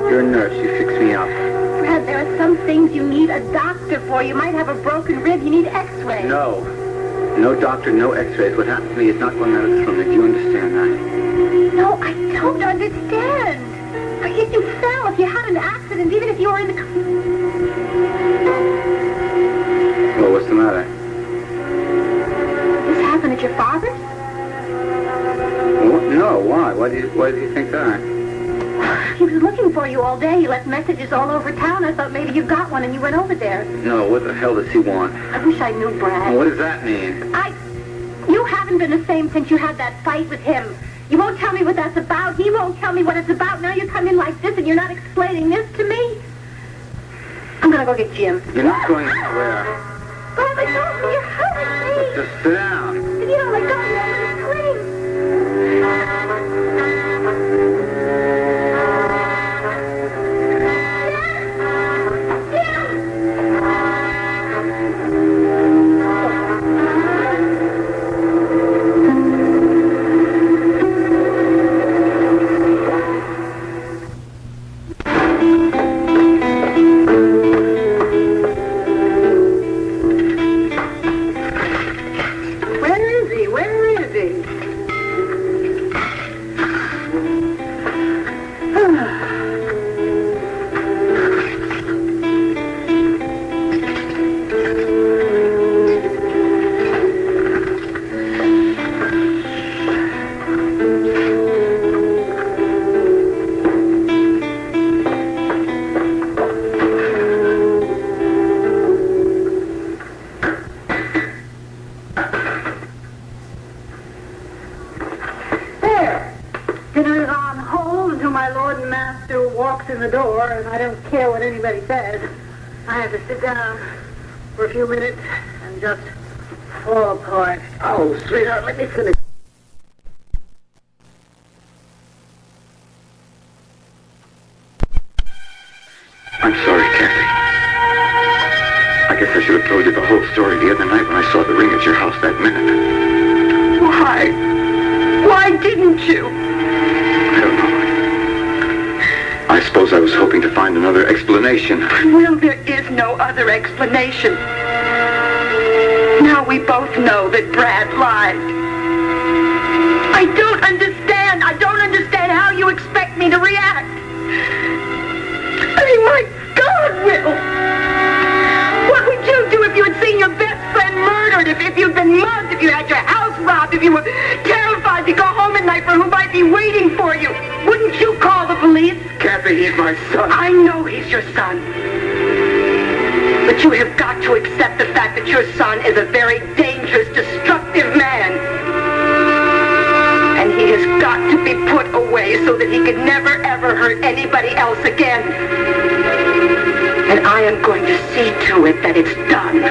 You're a nurse. You fix me up. Brad, there are some things you need a doctor for. You might have a broken rib. You need x-ray. No. No doctor, no x-rays. What happened to me is not going out of this room. Do you understand that? No, I don't understand. If you fell, if you had an accident, even if you were in the... Well, what's the matter? This happened at your father's? Well, no, why? Why do you think that? He was looking for you all day. He left messages all over town. I thought maybe you got one and you went over there. No, what the hell does he want? I wish I knew, Brad. Well, what does that mean? You haven't been the same since you had that fight with him. You won't tell me what that's about. He won't tell me what it's about. Now you come in like this and you're not explaining this to me. I'm going to go get Jim. You're not going anywhere. Brad, let go of me. You're hurting me. Just sit down. If you don't let go, you're going to scream. In the door, and I don't care what anybody says. I have to sit down for a few minutes and just fall apart. Oh, sweetheart, let me finish. I'm sorry, Kathy. I guess I should have told you the whole story the other night when I saw the ring at your house that minute. Why? Why didn't you? I don't know. I suppose I was hoping to find another explanation. Well, there is no other explanation. Now we both know that Brad lied. I don't understand. I don't understand how you expect me to react. I mean, my God, Will! What would you do if you had seen your best friend murdered, if you'd been mugged, if you had your house robbed, if you were terrified to go home at night for who might be waiting for you? Wouldn't you call the police? Kathy, he's my son. I know he's your son. But you have got to accept the fact that your son is a very dangerous, destructive man. And he has got to be put away so that he could never, ever hurt anybody else again. And I am going to see to it that it's done.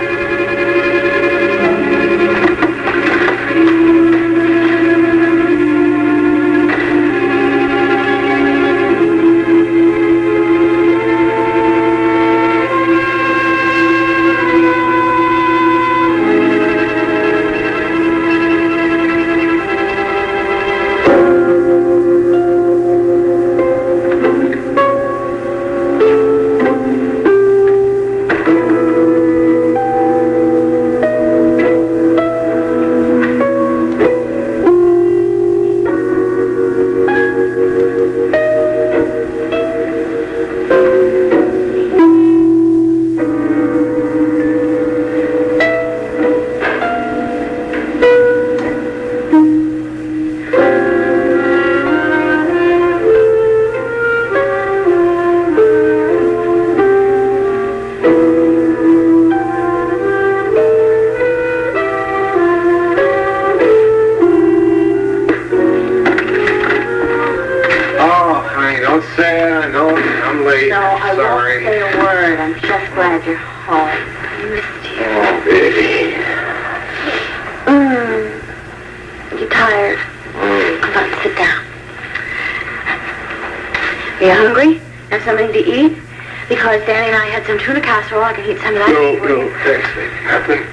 Some tuna casserole. I can heat some of that. No, thanks, baby. Nothing.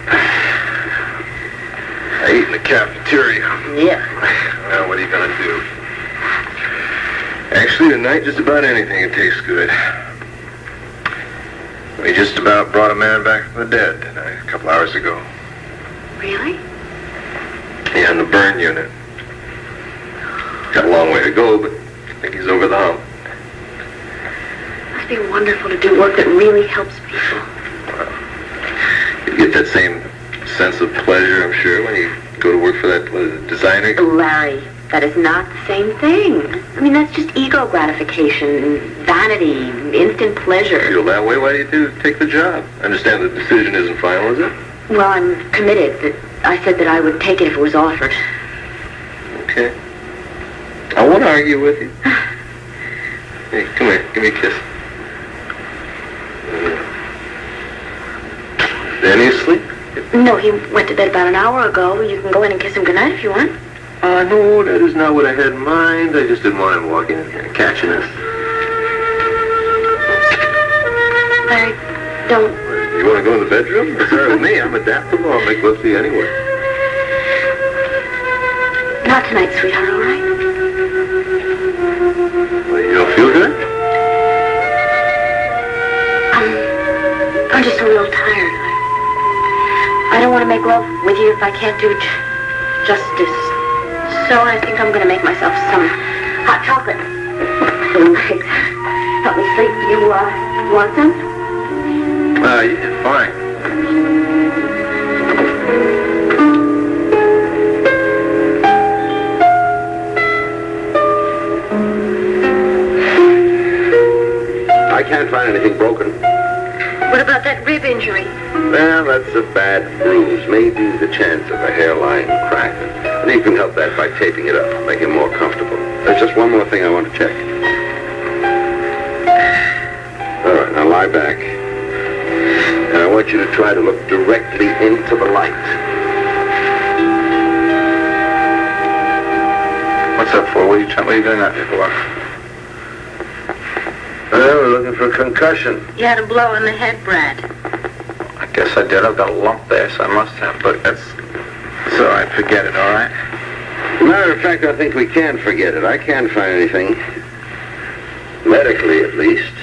I eat in the cafeteria. Yeah. Well, what are you going to do? Actually, tonight, just about anything that tastes good. We just about brought a man back from the dead tonight, a couple hours ago. Really? Yeah, in the burn unit. Got a long way to go, but I think he's over the hump. Must be wonderful to do work that really helps people. Well, you get that same sense of pleasure, I'm sure, when you go to work for that designer. Larry, that is not the same thing. I mean, that's just ego gratification, vanity, instant pleasure. Feel that way? Why do you take the job? I understand the decision isn't final, is it? Well, I'm committed. I said that I would take it if it was offered. Okay. I won't argue with you. Hey, come here. Give me a kiss. Danny asleep? No, he went to bed about an hour ago. You can go in and kiss him goodnight if you want. No, that is not what I had in mind. I just didn't want him walking in here and catching us. Larry, don't. You want to go in the bedroom? It's all right with me. I'm adaptable. I'll make love to you anyway. Not tonight, sweetheart, all right? Well, you don't feel good? I'm just a little tired. I don't want to make love with you if I can't do justice. So I think I'm going to make myself some hot chocolate. Help me sleep. You want some? Yeah, fine. I can't find anything broken. What about that rib injury? Well, that's a bad bruise. Maybe the chance of a hairline crack. And you can help that by taping it up, make it more comfortable. There's just one more thing I want to check. All right, now lie back. And I want you to try to look directly into the light. What's that for? What are you doing that for? Well, we're looking for a concussion. You had a blow on the head, Brad. I guess I did. I've got a lump there, so I must have. But that's... So I forget it, all right? Matter of fact, I think we can forget it. I can't find anything. Medically, at least.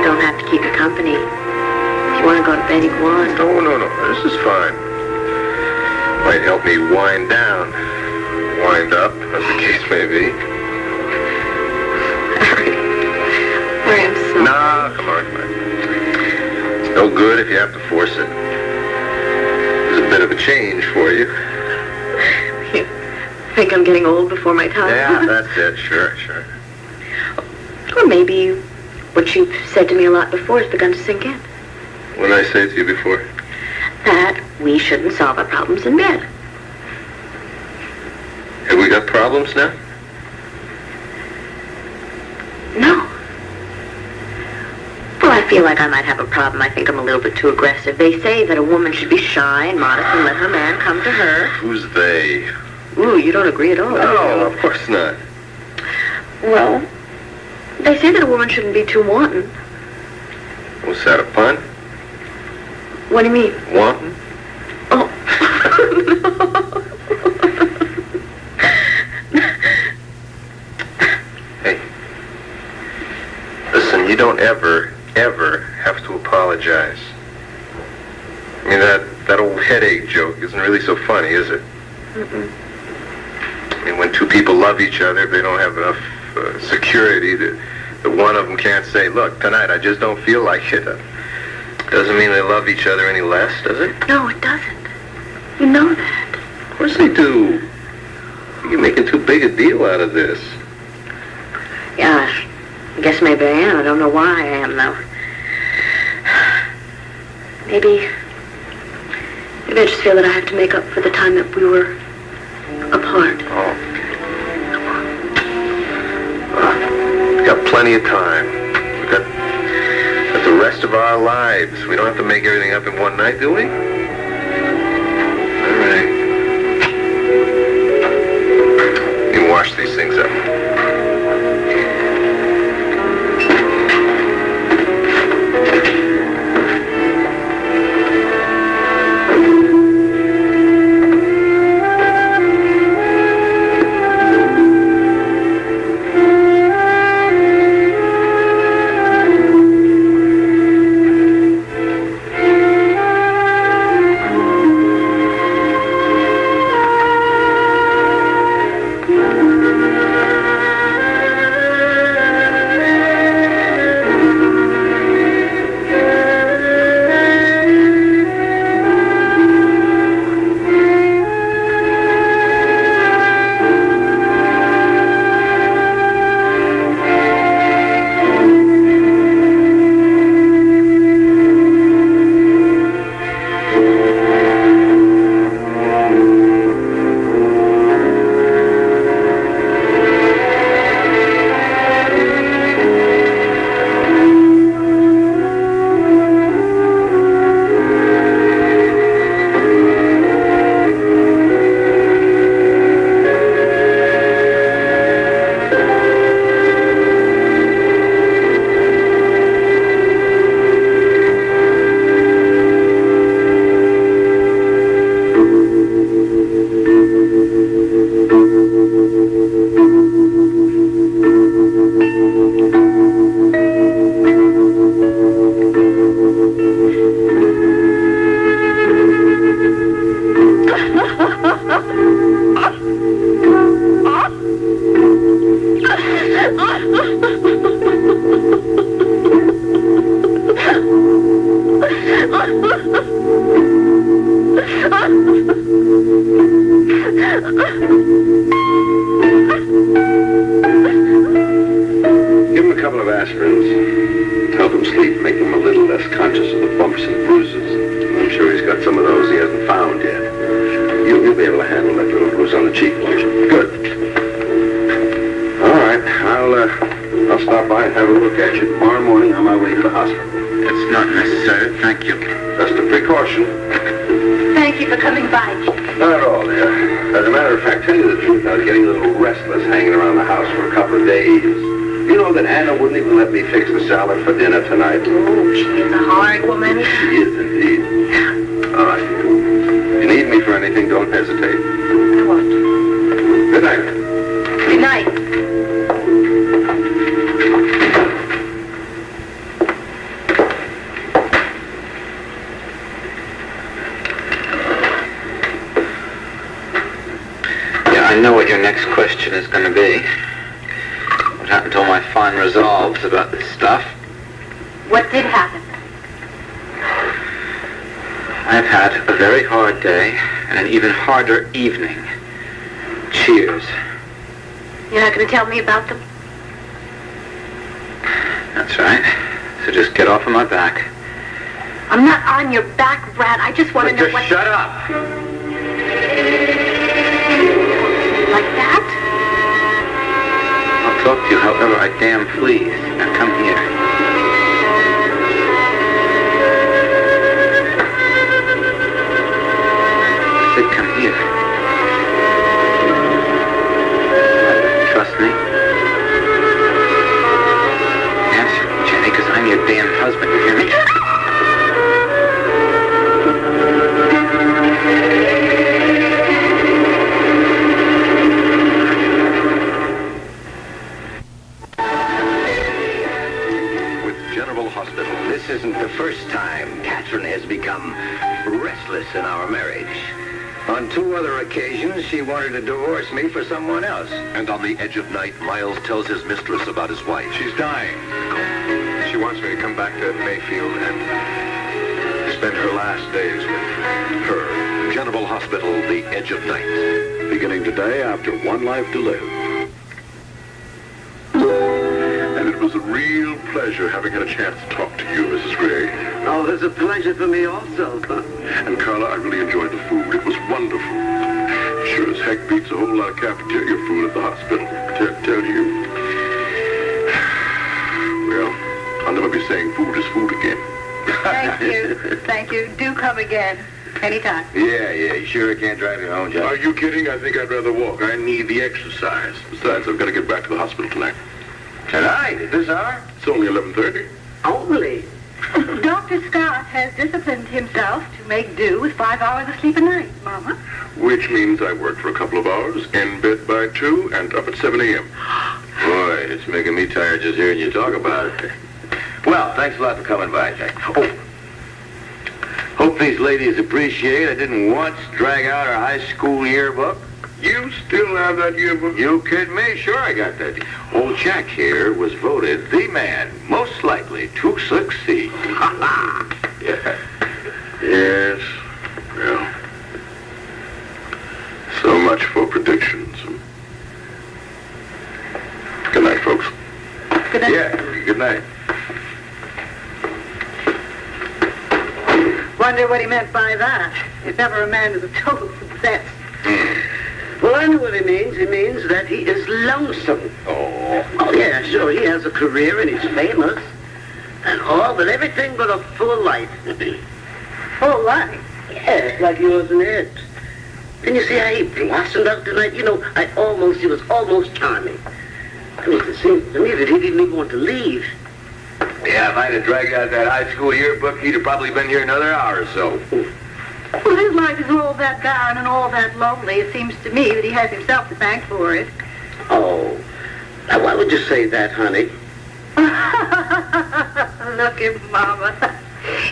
Don't have to keep you company. If you want to go to bed, you go on. Oh, no. This is fine. Might help me wind down. Wind up, as the case may be. Larry, I'm sorry. Nah, come on. It's no good if you have to force it. There's a bit of a change for you. You think I'm getting old before my time? Yeah, that's it. Sure. Or maybe what you've said to me a lot before has begun to sink in. What did I say to you before? That we shouldn't solve our problems in bed. Have we got problems now? No. Well, I feel like I might have a problem. I think I'm a little bit too aggressive. They say that a woman should be shy and modest and let her man come to her. Who's they? Ooh, you don't agree at all. No, of course not. Well, they say that a woman shouldn't be too wanton. Was that a pun? What do you mean? Wanton? Oh. Hey. Listen, you don't ever have to apologize. I mean, that old headache joke isn't really so funny, is it? Mm-mm. I mean, when two people love each other, if they don't have enough security that one of them can't say, look, tonight I just don't feel like it. Doesn't mean they love each other any less, does it? No, it doesn't. You know that. Of course they do. You're making too big a deal out of this. Yeah, I guess maybe I am. I don't know why I am, though. Maybe I just feel that I have to make up for the time that we were apart. Oh. We've got plenty of time. We've got the rest of our lives. We don't have to make everything up in one night, do we? All right. You can wash these things up. have a look at you tomorrow morning on my way to the hospital. It's not necessary, thank you. Just a precaution. Thank you for coming by. Not at all, dear. As a matter of fact, tell you the truth, I was getting a little restless hanging around the house for a couple of days. You know that Anna wouldn't even let me fix the salad for dinner tonight. Oh, she is a hard woman. She is indeed. All right. If you need me for anything, don't hesitate. I won't. Good night. Good night. I know what your next question is going to be. What happened to all my fine resolves about this stuff? What did happen? I've had a very hard day and an even harder evening. Cheers. You're not going to tell me about them? That's right. So just get off of my back. I'm not on your back, Brad. I just want to know Just what... shut up. Like that? I'll talk to you however I damn please. Now come here. I said come here. Trust me? Answer me, Jenny, because I'm your damn husband. You hear me? This isn't the first time Katherine has become restless in our marriage. On 2 other occasions, she wanted to divorce me for someone else. And on the edge of night, Miles tells his mistress about his wife. She's dying. She wants me to come back to Mayfield and spend her last days with her. General Hospital, the edge of night. Beginning today after One Life to Live. And it was a real pleasure having had a chance to talk to you, Mrs. Gray. Oh, it's a pleasure for me also. And Carla, I really enjoyed the food. It was wonderful. Sure as heck beats a whole lot of cafeteria food at the hospital. Tell you. Well, I'll never be saying food is food again. Thank you. Thank you. Do come again. Anytime. Yeah, you sure can't drive you home, John? Are you kidding? I think I'd rather walk. I need the exercise. Besides, I've got to get back to the hospital tonight. Tonight? At this hour? It's only 11:30. Only? Dr. Scott has disciplined himself to make do with 5 hours of sleep a night, Mama. Which means I work for a couple of hours, in bed by 2, and up at 7 a.m. Boy, it's making me tired just hearing you talk about it. Well, thanks a lot for coming by, Jack. Oh, hope these ladies appreciate I didn't once drag out our high school yearbook. You still have that yearbook? You kidding me? Sure I got that. Old Jack here was voted the man most likely to succeed. Yeah. Yes. Well, so much for predictions. Good night, folks. Good night. Yeah, good night. Wonder what he meant by that. If ever a man is a total success. Well, I know what he means. He means that he is lonesome. Oh, yeah, sure. He has a career and he's famous. And all, but everything but a full life. Full life. Yeah, like yours and Ed's. Didn't you see how he blossomed out tonight? You know, he was almost charming. I mean, it seems to me that he didn't even want to leave. Yeah, if I'd have dragged out that high school yearbook, he'd have probably been here another hour or so. Well, his life is all that barren and all that lonely. It seems to me that he has himself to thank for it. Oh, now why would you say that, honey? Look at Mama.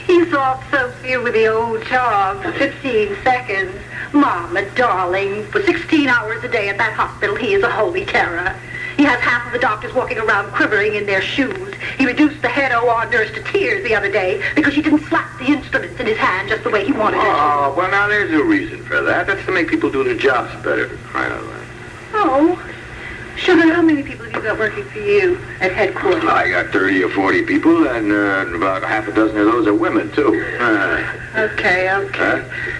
He solved so few with the old charm for 15 seconds. Mama, darling, for 16 hours a day at that hospital, he is a holy terror. He has half of the doctors walking around quivering in their shoes. He reduced the head OR nurse to tears the other day because she didn't slap the instruments in his hand just the way he wanted her to. Oh, well, now there's a reason for that. That's to make people do their jobs better. Crying out loud. Oh, Sugar, how many people have you got working for you at headquarters? I got 30 or 40 people, and about half a dozen of those are women, too. Okay.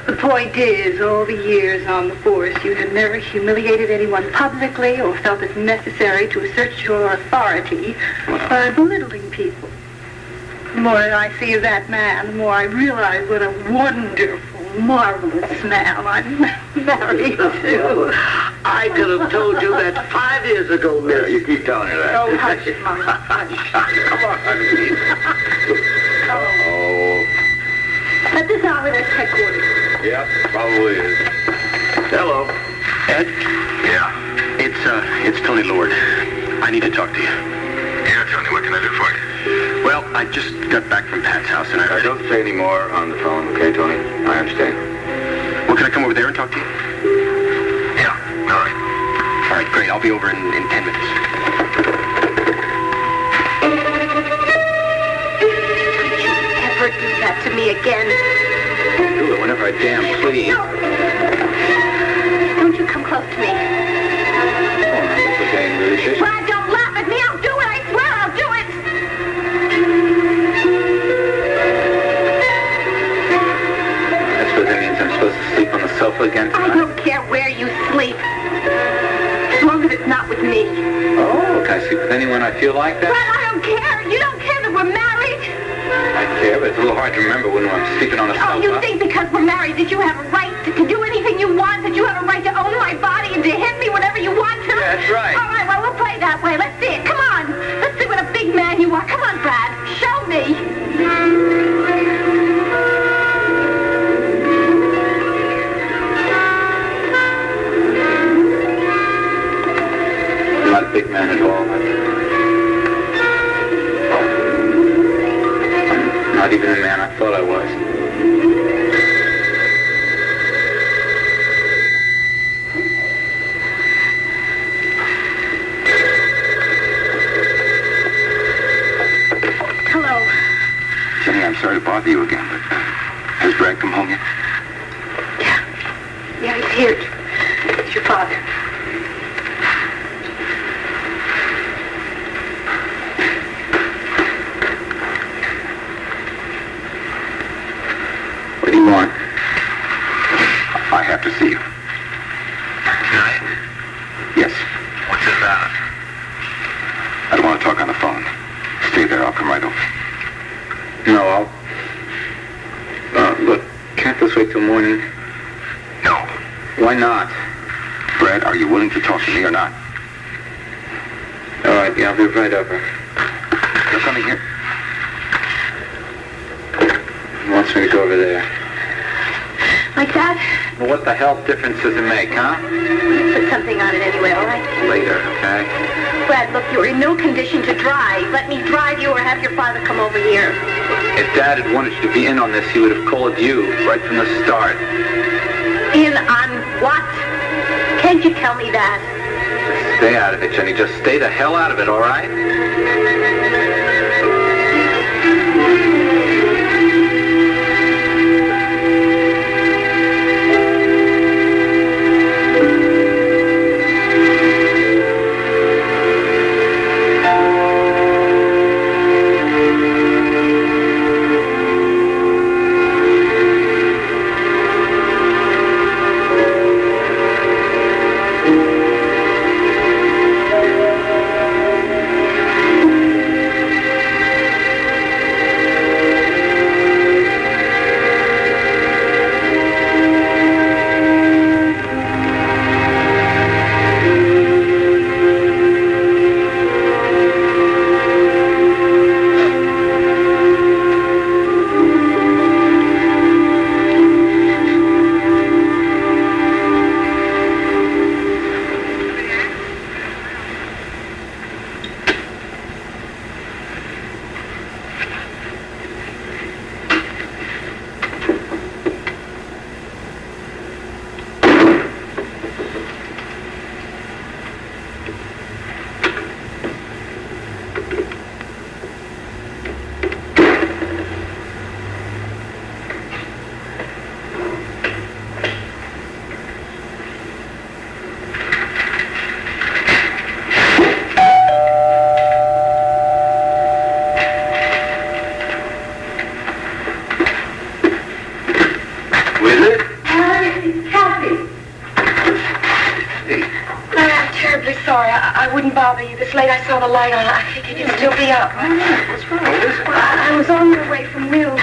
The point is, all the years on the force, you have never humiliated anyone publicly or felt it necessary to assert your authority by belittling people. The more I see of that man, the more I realize what a wonderful, marvelous man I'm married to. I could have told you that 5 years ago, miss. Yeah, you keep telling her that. Oh, hush, Mama, hush. Come on, honey. Oh. At this hour, that's headquarters. Yeah, probably is. Hello. Ed? Yeah. It's Tony Lord. I need to talk to you. Yeah, Tony, what can I do for you? Well, I just got back from Pat's house and I... Don't say any more on the phone, okay, Tony? I understand. Well, can I come over there and talk to you? Yeah, all right. All right, great. I'll be over in 10 minutes. Ever do that to me again? Do it whenever I damn please. No. Don't you come close to me. Brad, don't laugh at me. I'll do it. I swear I'll do it. That's what that means I'm supposed to sleep on the sofa again I tonight? don't care where you sleep. As long as it's not with me. Oh, can I sleep with anyone I feel like that? Brad, I don't care. You don't care that we're married. I care, but it's a little hard to remember when I'm sleeping on a sofa. Oh, you think because we're married that you have a right to do anything you want, that you have a right to own my body and to hit me whenever you want to? Yeah, that's right. All right, well, we'll play that way. Let's see it. Come on. Let's see what a big man you are. Come on, Brad. Show me. I'm not a big man at all. I'm not even the man I thought I was. Hello. Jenny, I'm sorry to bother you again, but has Brad come home yet? Yeah, he's here. It's your father. What do you want? I have to see you. Tonight? Yes. What's it about? I don't want to talk on the phone. Stay there. I'll come right over. No, look, can't this wait till morning? No. Why not? Brad, are you willing to talk to me or not? All right, yeah, I'll be right over. You're coming here? He wants me to go over there. Like that? Well, what the hell difference does it make, huh? Put something on it anyway, all right? Later, okay? Brad, look, you're in no condition to drive. Let me drive you or have your father come over here. If Dad had wanted you to be in on this, he would have called you right from the start. In on what? Can't you tell me that? Stay out of it, Jenny. Just stay the hell out of it, all right? sorry. I wouldn't bother you this late. I saw the light on. I figured you'd still be up. What's wrong? What is it? I was on my way from Will's.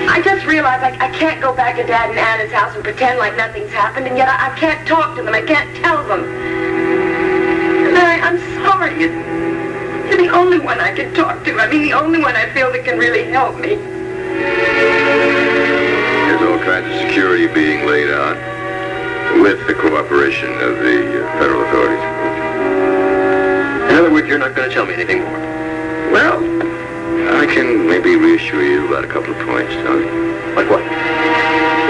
I just realized I can't go back to Dad and Anna's house and pretend like nothing's happened, and yet I can't talk to them. I can't tell them. And I'm sorry. You're the only one I can talk to. I mean, the only one I feel that can really help me. There's all kinds of security being laid out with the cooperation of the federal authorities. In other words, you're not going to tell me anything more. Well, I can maybe reassure you about a couple of points, Tony. Like what?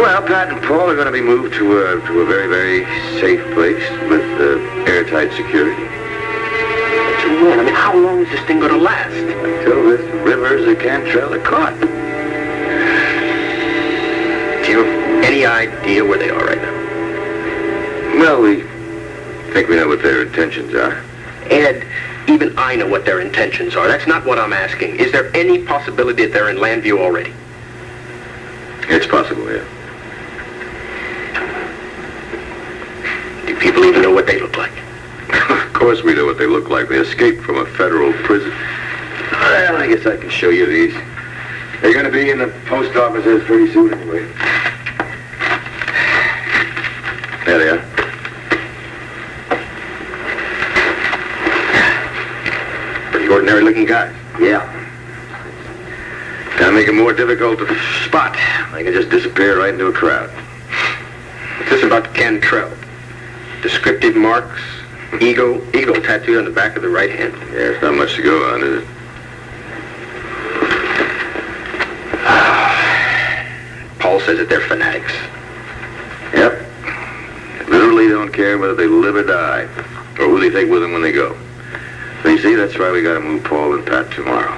Well, Pat and Paul are going to be moved to a very, very safe place with airtight security. To when? I mean, how long is this thing going to last? Until this rivers of Cantrell are caught. Do you have any idea where they are right now? Well, we think we know what their intentions are. Ed, even I know what their intentions are. That's not what I'm asking. Is there any possibility that they're in Landview already? It's possible, yeah. Do people even know what they look like? Of course we know what they look like. They escaped from a federal prison. Well, I guess I can show you these. They're going to be in the post offices pretty soon anyway. There they are. Pretty ordinary-looking guys. Yeah. Gotta make it more difficult to spot. They can just disappear right into a crowd. What's this about Cantrell? Descriptive marks, eagle tattooed on the back of the right hand. Yeah, it's not much to go on, is it? Paul says that they're fanatics. Yep. Literally don't care whether they live or die, or who they take with them when they go. So you see, that's why we gotta move Paul and Pat tomorrow.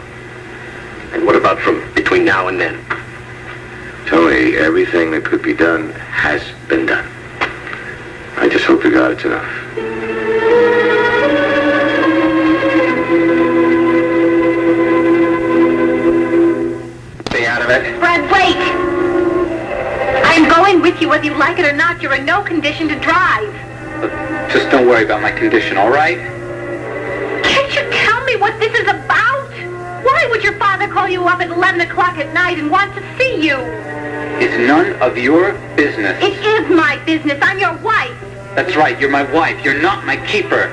And what about from between now and then? Tony, everything that could be done has been done. I just hope to God it's enough. Stay out of it. Fred, wait! I'm going with you whether you like it or not. You're in no condition to drive. Just don't worry about my condition, all right? Can't you tell me what this is about? Why would your father call you up at 11 o'clock at night and want to see you? It's none of your business. It is my business. I'm your wife. That's right, you're my wife. You're not my keeper.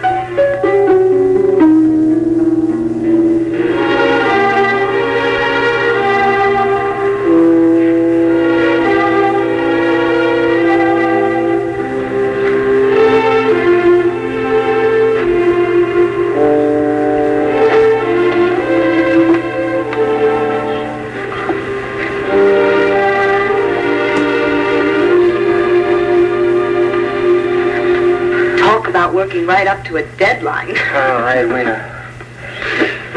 Working right up to a deadline. All right, Weena.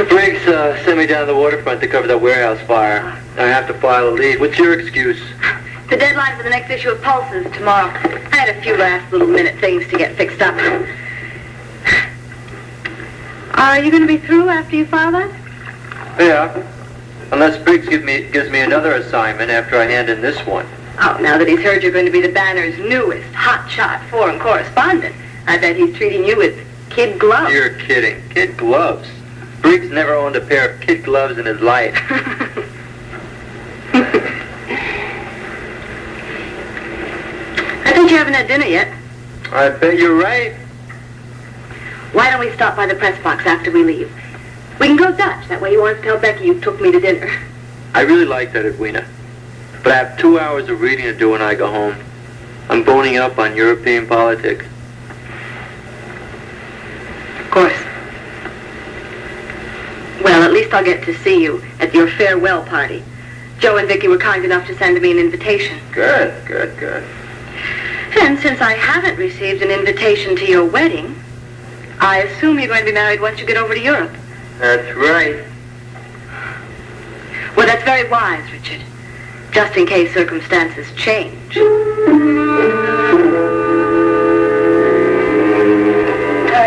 Briggs sent me down to the waterfront to cover that warehouse fire. I have to file a lead. What's your excuse? The deadline for the next issue of Pulse is tomorrow. I had a few last little minute things to get fixed up. Are you going to be through after you file that? Yeah. Unless Briggs gives me another assignment after I hand in this one. Oh, now that he's heard you're going to be the Banner's newest hotshot foreign correspondent, I bet he's treating you with kid gloves. You're kidding. Kid gloves? Briggs never owned a pair of kid gloves in his life. I think you haven't had dinner yet. I bet you're right. Why don't we stop by the press box after we leave? We can go Dutch. That way you won't tell Becky you took me to dinner. I really like that, Edwina. But I have 2 hours of reading to do when I go home. I'm boning up on European politics. Of course. Well, at least I'll get to see you at your farewell party. Joe and Vicky were kind enough to send me an invitation. Good. And since I haven't received an invitation to your wedding, I assume you're going to be married once you get over to Europe. That's right. Well, that's very wise, Richard. Just in case circumstances change.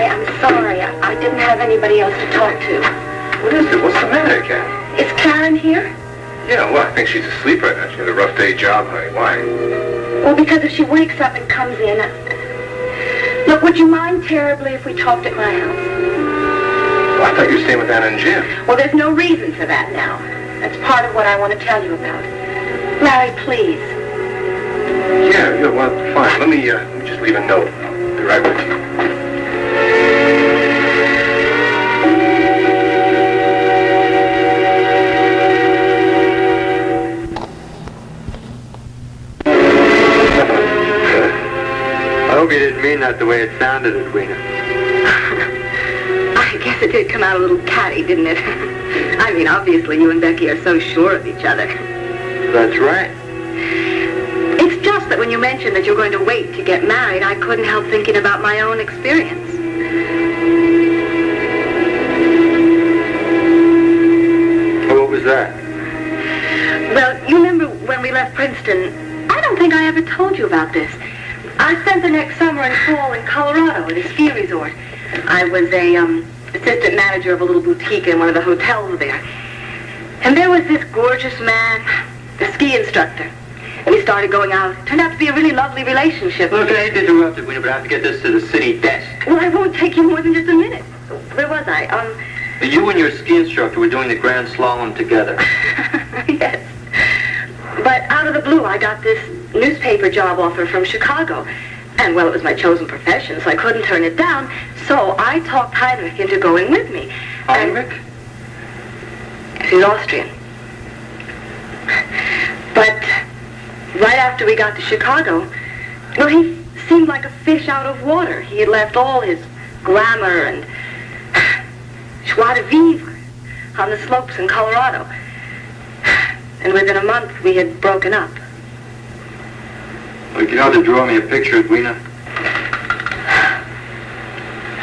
I'm sorry. I didn't have anybody else to talk to. What is it? What's the matter, Kathy? Is Karen here? Yeah, well, I think she's asleep right now. She had a rough day job hunting. Why? Well, because if she wakes up and comes in... Look, Look, would you mind terribly if we talked at my house? Well, I thought you were staying with Anna and Jim. Well, there's no reason for that now. That's part of what I want to tell you about. Larry, please. Yeah, well, fine. Let me just leave a note. I'll be right with you. I hope you didn't mean that the way it sounded, Edwina. I guess it did come out a little catty, didn't it? I mean, obviously, you and Becky are so sure of each other. That's right. It's just that when you mentioned that you're going to wait to get married, I couldn't help thinking about my own experience. What was that? Well, you remember when we left Princeton, I don't think I ever told you about this. I spent the next summer and fall in Colorado at a ski resort. I was a assistant manager of a little boutique in one of the hotels there. And there was this gorgeous man, the ski instructor. We started going out. It turned out to be a really lovely relationship. Look, I hate to interrupt, Edwina, but I have to get this to the city desk. Well, I won't take you more than just a minute. Where was I? You and your ski instructor were doing the Grand Slalom together. Yes. But out of the blue, I got this newspaper job offer from Chicago. And, well, it was my chosen profession, so I couldn't turn it down. So I talked Heinrich into going with me. Heinrich? He's Austrian. But right after we got to Chicago, well, he seemed like a fish out of water. He had left all his glamour and joie de vivre on the slopes in Colorado. And within a month, we had broken up. Look, you know how to draw me a picture, Edwina?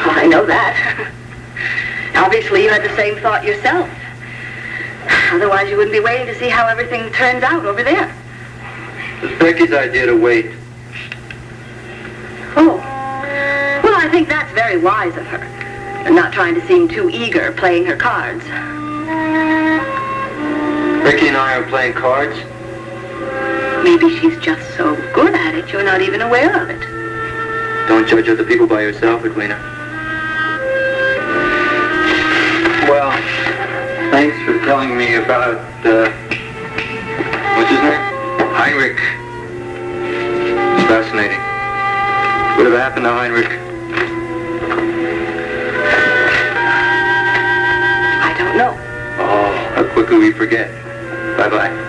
Oh, I know that. Obviously, you had the same thought yourself. Otherwise, you wouldn't be waiting to see how everything turns out over there. It was Becky's idea to wait. Oh. Well, I think that's very wise of her. And not trying to seem too eager playing her cards. Becky and I are playing cards. Maybe she's just so good at it, you're not even aware of it. Don't judge other people by yourself, Edwina. Well, thanks for telling me about, what's his name? Heinrich. It's fascinating. What have happened to Heinrich? I don't know. Oh, how quickly we forget. Bye-bye.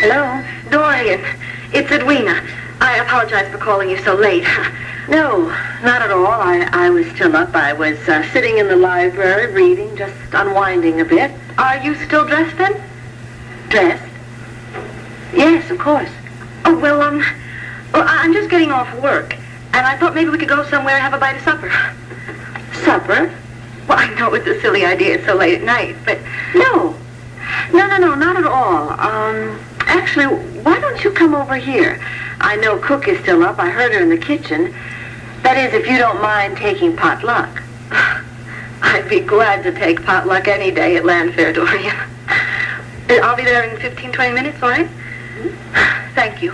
Hello? Dorian, it's Edwina. I apologize for calling you so late. No, not at all. I was still up. I was sitting in the library reading, just unwinding a bit. Are you still dressed then? Dressed? Yes, of course. Oh, well, I'm just getting off work. And I thought maybe we could go somewhere and have a bite of supper. Supper? Well, I know it's a silly idea. It's so late at night, but... No, not at all. Actually, why don't you come over here? I know Cook is still up. I heard her in the kitchen. That is, if you don't mind taking potluck. I'd be glad to take potluck any day at Landfair, Dorian. I'll be there in 15, 20 minutes, all right? Mm-hmm. Thank you.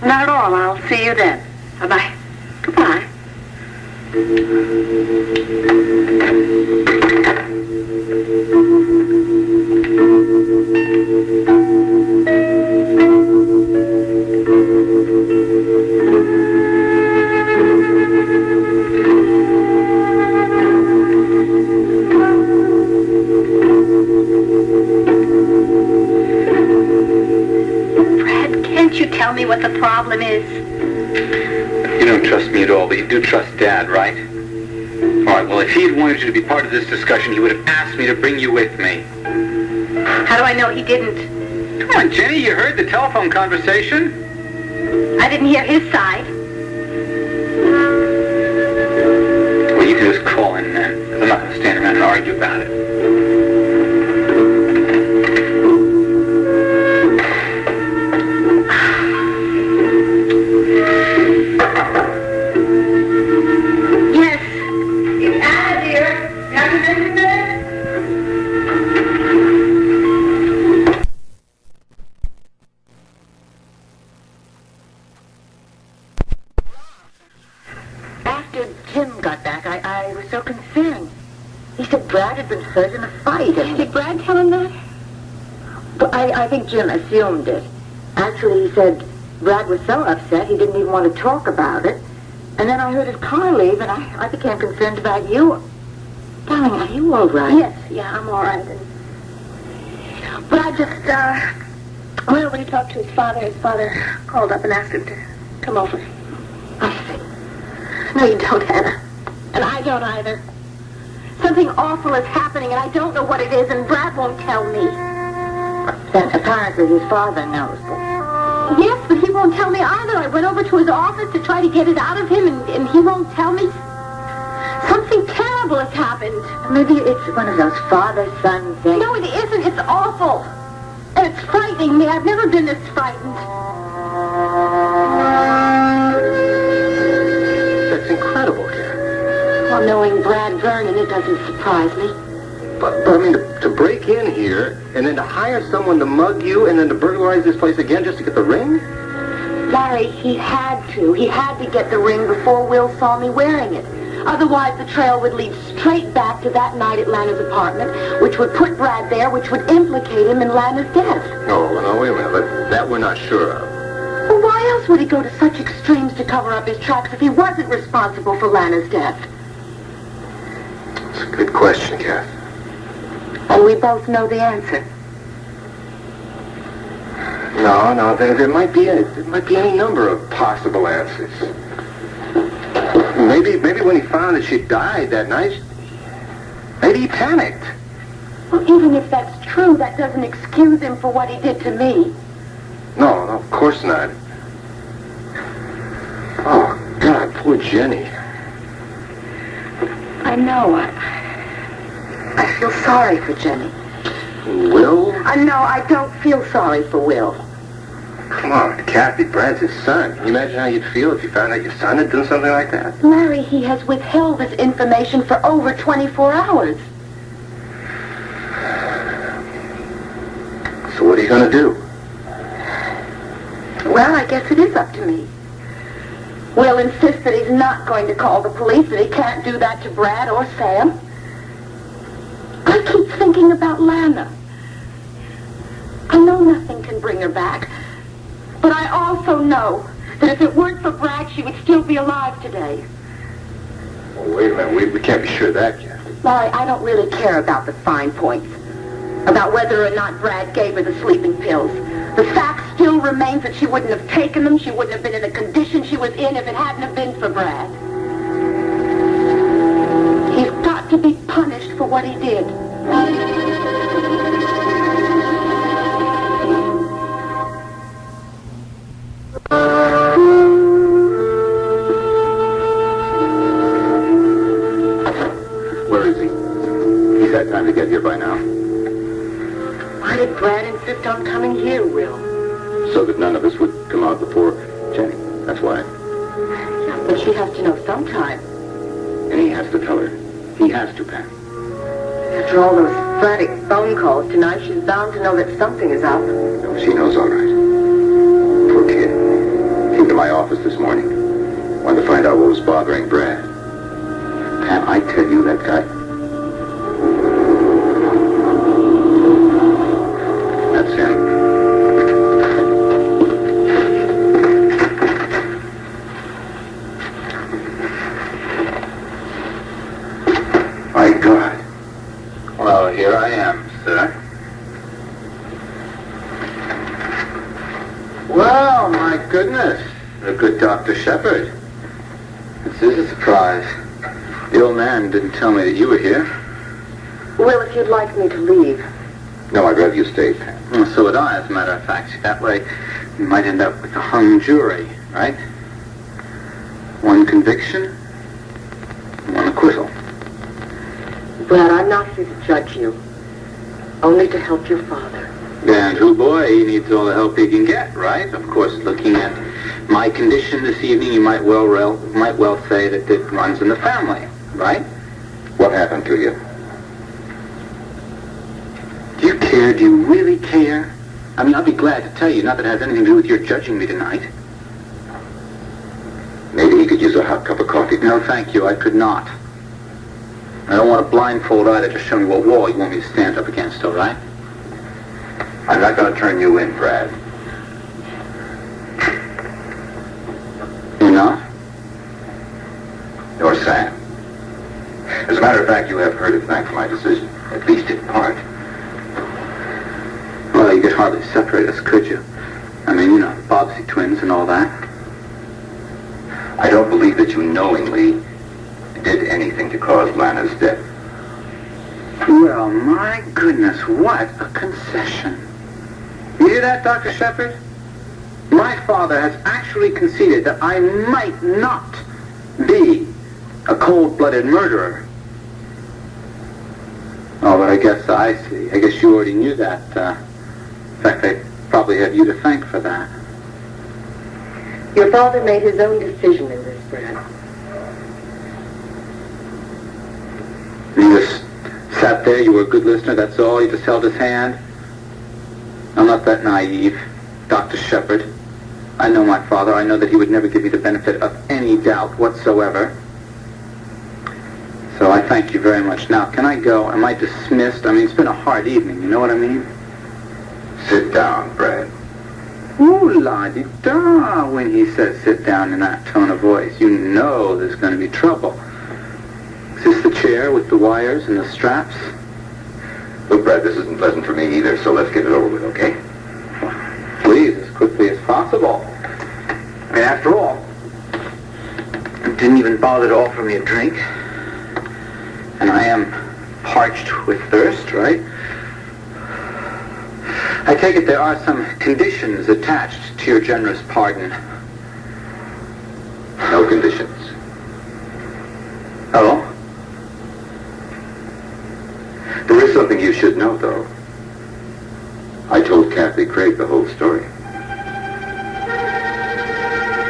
Not at all. I'll see you then. Bye-bye. Goodbye. Fred, can't you tell me what the problem is? You don't trust me at all, but you do trust Dad, right? All right, well, if he had wanted you to be part of this discussion, he would have asked me to bring you with me. How do I know he didn't? Come on, Jenny, you heard the telephone conversation? I didn't hear his side. Well, you can just call in then, because I'm not going to stand around and argue about it. Yes. It's Anna, dear. Have you been in there? After Jim got back, I was so concerned. He said Brad had been hurt in a fight. Did Brad tell him that? But I think Jim assumed it. Actually, he said Brad was so upset he didn't even want to talk about it. And then I heard his car leave, and I became concerned about you. Darling, are you all right? Yes, yeah, I'm all right. But I just, went over to talk to his father called up and asked him to come over. I see. No, you don't, Hannah. And I don't either. Something awful is happening, and I don't know what it is, and Brad won't tell me. Then apparently his father knows. Yes, but he won't tell me either. I went over to his office to try to get it out of him, and he won't tell me. Something terrible has happened. Maybe it's one of those father-son things. No, it isn't. It's awful. And it's frightening me. I've never been this frightened. That's incredible, Kat. Well, knowing Brad Vernon, it doesn't surprise me. But I mean, to break in here, and then to hire someone to mug you, and then to burglarize this place again just to get the ring? Larry, he had to. He had to get the ring before Will saw me wearing it. Otherwise, the trail would lead straight back to that night at Lana's apartment, which would put Brad there, which would implicate him in Lana's death. No, wait a minute. That we're not sure of. Well, why else would he go to such extremes to cover up his tracks if he wasn't responsible for Lana's death? It's a good question, Kath. And we both know the answer. No, there might be any number of possible answers. Maybe when he found that she died that night, maybe he panicked. Well, even if that's true, that doesn't excuse him for what he did to me. No, of course not. Oh, God, poor Jenny. I know. I feel sorry for Jenny. Will? No, I don't feel sorry for Will. Come on, Kathy, Brad's his son. Can you imagine how you'd feel if you found out your son had done something like that? Larry, he has withheld this information for over 24 hours. So what are you going to do? Well, I guess it is up to me. Will insists that he's not going to call the police, that he can't do that to Brad or Sam. I keep thinking about Lana. I know nothing can bring her back, but I also know that if it weren't for Brad, she would still be alive today. Well, wait a minute. We can't be sure of that yet. Larry, I don't really care about the fine points, about whether or not Brad gave her the sleeping pills. The fact still remains that she wouldn't have taken them, she wouldn't have been in the condition she was in if it hadn't have been for Brad. He's got to be punished for what he did. Where is he? He's had time to get here by now. Why did Brad insist on coming here, Will? So that none of us would come out before Jenny. That's why. Yeah, but she has to know sometime. And he has to tell her. He has to, Pam. After all those frantic phone calls tonight, she's bound to know that something is up. No, she knows all right. Poor kid. Came to my office this morning. Wanted to find out what was bothering Brad. Pam, I tell you, that guy... That's him. My God. Well, here I am, sir. Well, my goodness. A good Dr. Shepard. This is a surprise. The old man didn't tell me that you were here. Will, if you'd like me to leave. No, I'd rather you stayed, Pam. Well, so would I, as a matter of fact. That way, you might end up with a hung jury, right? One conviction, one acquittal. Brad, I'm not here to judge you. Only to help your father. And who, boy, he needs all the help he can get, right? Of course, looking at my condition this evening, you might well say that it runs in the family, right? What happened to you? Do you care? Do you really care? I mean, I'll be glad to tell you, not that it has anything to do with your judging me tonight. Maybe he could use a hot cup of coffee. No, thank you, I could not. I don't want a blindfold either to show me what wall you want me to stand up against, all right? I'm not going to turn you in, Brad. You're not? Nor Sam. As a matter of fact, you have her to thank for my decision, at least in part. Well, you could hardly separate us, could you? I mean, you know, Bobbsey twins and all that. I don't believe that you knowingly did anything to cause Lana's death. Well, my goodness, what a concession. You hear that, Dr. Shepard? My father has actually conceded that I might not be a cold-blooded murderer. Oh, but I guess I see. I guess you already knew that. In fact, I probably have you to thank for that. Your father made his own decision in this, Brad. You just sat there, you were a good listener, that's all? You just held his hand? I'm not that naive, Dr. Shepard. I know my father. I know that he would never give me the benefit of any doubt whatsoever. So I thank you very much. Now, can I go? Am I dismissed? I mean, it's been a hard evening, you know what I mean? Sit down, Brad. Ooh, la-di-da, when he says sit down in that tone of voice. You know there's going to be trouble. Is this the chair with the wires and the straps? Look, Brad, this isn't pleasant for me either, so let's get it over with, okay? Please, as quickly as possible. I mean, after all, you didn't even bother to offer me a drink. And I am parched with thirst, right? I take it there are some conditions attached to your generous pardon. No conditions. Oh? There is something you should know, though. I told Kathy Craig the whole story.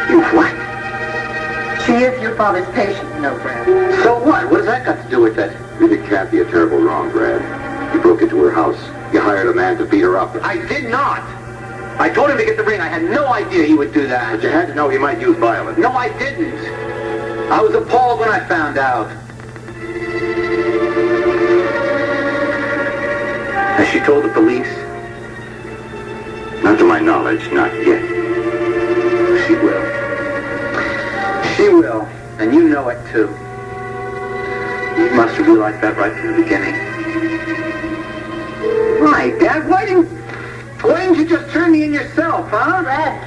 You what? She is your father's patient, you know, Brad. So what? What has that got to do with it? You did Kathy a terrible wrong, Brad. You broke into her house. You hired a man to beat her up. I did not. I told him to get the ring. I had no idea he would do that. But you had to know he might use violence. No, I didn't. I was appalled when I found out. Has she told the police? Not to my knowledge, not yet. She will. She will. And you know it, too. You must have realized that right from the beginning. Why, Dad? Why didn't you just turn me in yourself, huh? Brad,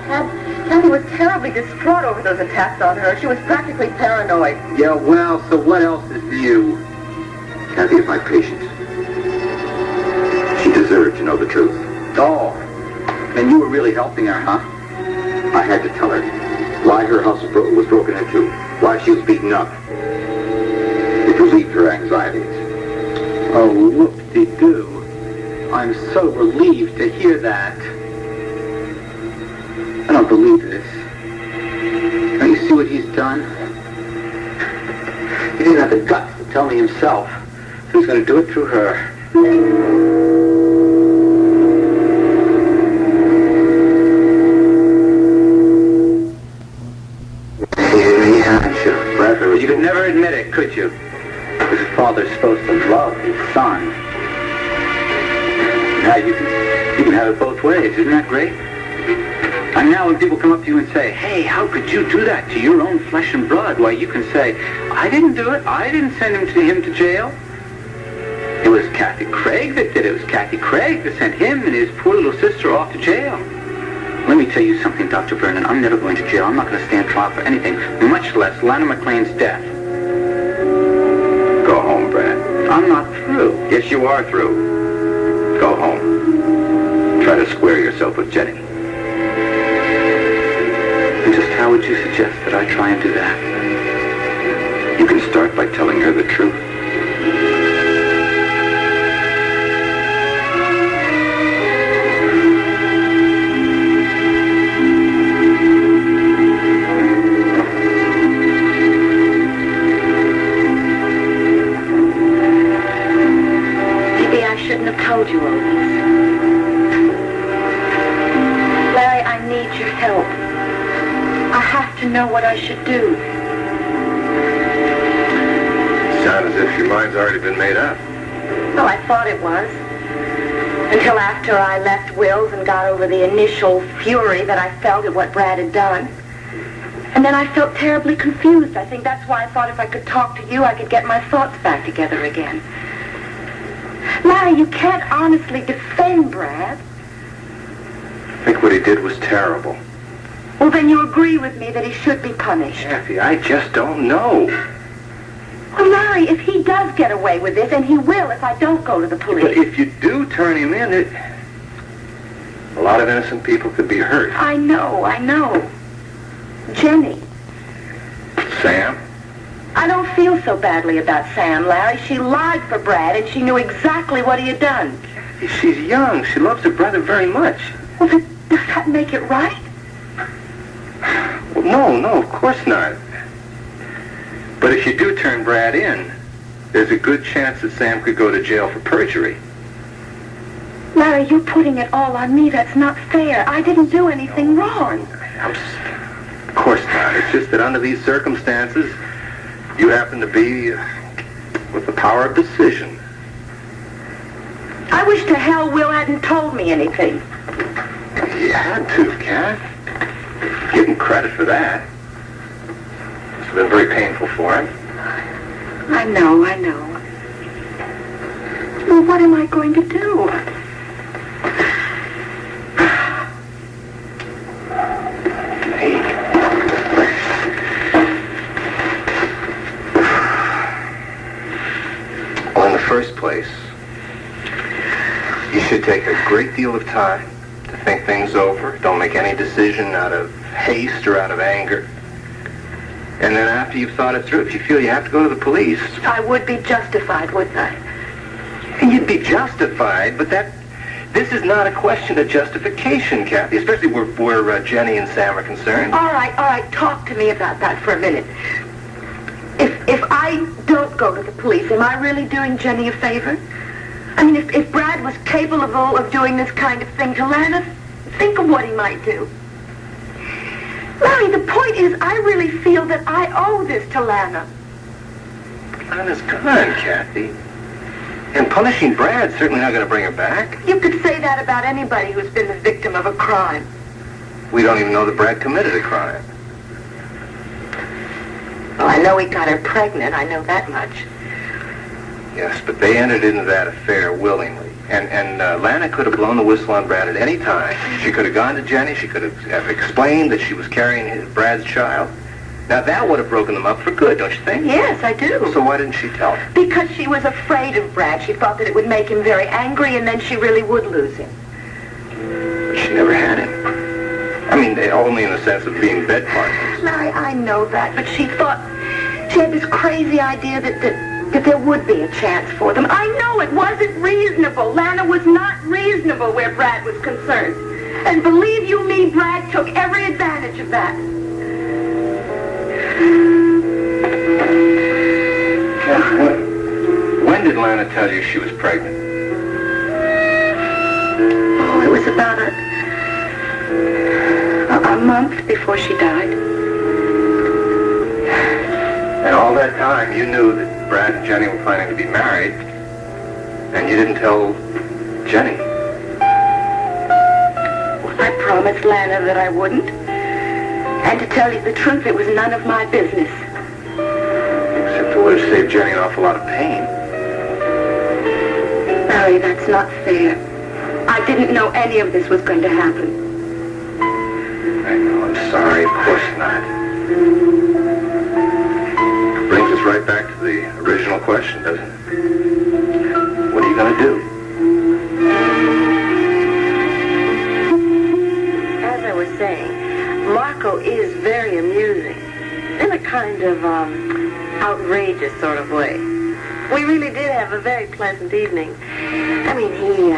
Kathy was terribly distraught over those attacks on her. She was practically paranoid. Yeah, well, so what else is new? Kathy is my patient. She deserved to know the truth. Oh, and you were really helping her, huh? I had to tell her why her house was broken into, why she was beaten up. It relieved her anxieties. Oh, whoop-de-doo. I'm so relieved to hear that. I don't believe this. Don't you see what he's done? He didn't have the guts to tell me himself. So he's going to do it through her. You could never admit it, could you? His father's supposed to love his son. Now you can have it both ways. Isn't that great? And now when people come up to you and say, hey, how could you do that to your own flesh and blood? Why, you can say, I didn't do it. I didn't send him to jail. It was Kathy Craig that did it. It was Kathy Craig that sent him and his poor little sister off to jail. Let me tell you something, Dr. Vernon. I'm never going to jail. I'm not going to stand trial for anything, much less Lana McLean's death. Go home, Brad. I'm not through. Yes, you are through. Go home. try to square yourself with Jenny. And just how would you suggest that I try and do that? You can start by telling her the truth. Told you all this. Larry, I need your help. I have to know what I should do. Sound as if your mind's already been made up. Well, I thought it was. Until after I left Will's and got over the initial fury that I felt at what Brad had done. And then I felt terribly confused. I think that's why I thought if I could talk to you, I could get my thoughts back together again. Larry, you can't honestly defend Brad. I think what he did was terrible. Well, then you agree with me that he should be punished. Kathy, I just don't know. Well, Larry, if he does get away with this, and he will if I don't go to the police. But if you do turn him in, a lot of innocent people could be hurt. I know. Jenny. Sam? I don't feel so badly about Sam, Larry. She lied for Brad, and she knew exactly what he had done. She's young. She loves her brother very much. Well, then, does that make it right? Well, no, of course not. But if you do turn Brad in, there's a good chance that Sam could go to jail for perjury. Larry, you're putting it all on me. That's not fair. I didn't do anything wrong. Of course not. It's just that under these circumstances, you happen to be with the power of decision. I wish to hell Will hadn't told me anything. You had to, Kath. Give him credit for that. It's been very painful for him. I know. Well, what am I going to do? First place, you should take a great deal of time to think things over. Don't make any decision out of haste or out of anger. And then after you've thought it through, if you feel you have to go to the police... I would be justified, wouldn't I? You'd be justified, but this is not a question of justification, Kathy, especially where Jenny and Sam are concerned. All right, talk to me about that for a minute. If I don't go to the police, am I really doing Jenny a favor? I mean, if Brad was capable of doing this kind of thing to Lana, think of what he might do. Larry, the point is, I really feel that I owe this to Lana. Lana's gone, Kathy. And punishing Brad's certainly not going to bring her back. You could say that about anybody who's been the victim of a crime. We don't even know that Brad committed a crime. Well, I know he got her pregnant. I know that much. Yes, but they entered into that affair willingly. And Lana could have blown the whistle on Brad at any time. She could have gone to Jenny. She could have explained that she was carrying Brad's child. Now, that would have broken them up for good, don't you think? Yes, I do. So why didn't she tell him? Because she was afraid of Brad. She thought that it would make him very angry, and then she really would lose him. But she never had him. I mean, only in the sense of being bed partners. Larry, I know that, but she thought... She had this crazy idea that there would be a chance for them. I know it wasn't reasonable. Lana was not reasonable where Brad was concerned. And believe you me, Brad took every advantage of that. When did Lana tell you she was pregnant? Oh, it was about a month before she died. And all that time, you knew that Brad and Jenny were planning to be married, and you didn't tell Jenny. Well, I promised Lana that I wouldn't. And to tell you the truth, it was none of my business. Except it would have saved Jenny an awful lot of pain. Larry, that's not fair. I didn't know any of this was going to happen. I know, I'm sorry, of course not. Brings us right back to the original question, doesn't it? What are you going to do? uncle is very amusing. In a kind of, outrageous sort of way. We really did have a very pleasant evening. I mean, he,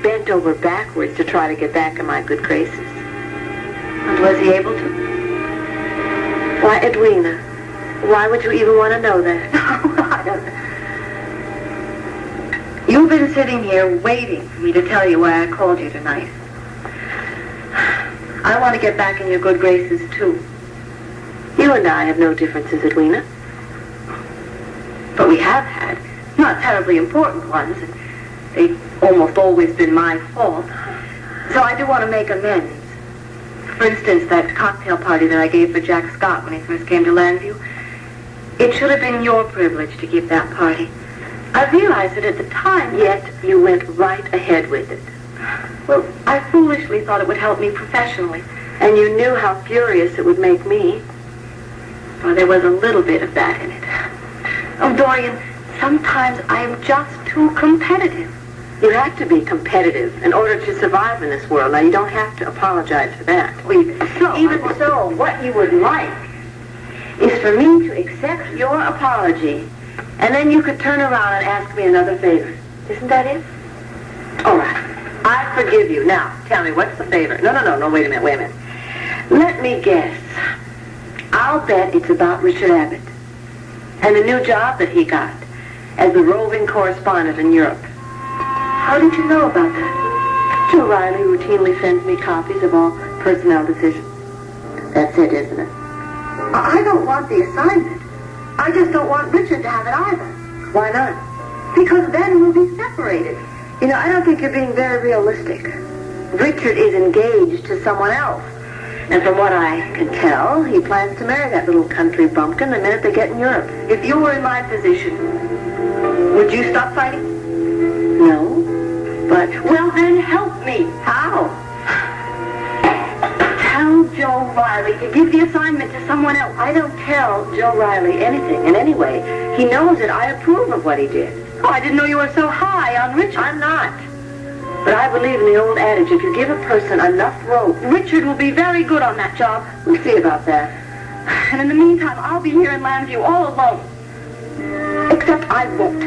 bent over backwards to try to get back in my good graces. And was he able to? Why, Edwina, why would you even want to know that? I don't know. You've been sitting here waiting for me to tell you why I called you tonight. I want to get back in your good graces, too. You and I have no differences, Edwina. But we have had, not terribly important ones, and they've almost always been my fault. So I do want to make amends. For instance, that cocktail party that I gave for Jack Scott when he first came to Landview. It should have been your privilege to give that party. I realized it at the time, yet you went right ahead with it. Well, I foolishly thought it would help me professionally, and you knew how furious it would make me. Well, there was a little bit of that in it. Oh, Dorian, sometimes I am just too competitive. You have to be competitive in order to survive in this world. Now, you don't have to apologize for that. Even so, what you would like is for me to accept your apology, and then you could turn around and ask me another favor. Isn't that it? All right. I forgive you. Now, tell me, what's the favor? No, wait a minute. Let me guess. I'll bet it's about Richard Abbott and the new job that he got as the roving correspondent in Europe. How did you know about that? Joe Reilly routinely sends me copies of all personnel decisions. That's it, isn't it? I don't want the assignment. I just don't want Richard to have it either. Why not? Because then we'll be separated. You know, I don't think you're being very realistic. Richard is engaged to someone else. And from what I can tell, he plans to marry that little country bumpkin the minute they get in Europe. If you were in my position, would you stop fighting? No. But, well, then help me. How? Tell Joe Reilly to give the assignment to someone else. I don't tell Joe Reilly anything. And anyway, he knows that I approve of what he did. Oh, I didn't know you were so high on Richard. I'm not. But I believe in the old adage, if you give a person enough rope, Richard will be very good on that job. We'll see about that. And in the meantime, I'll be here in Landview all alone. Except I won't.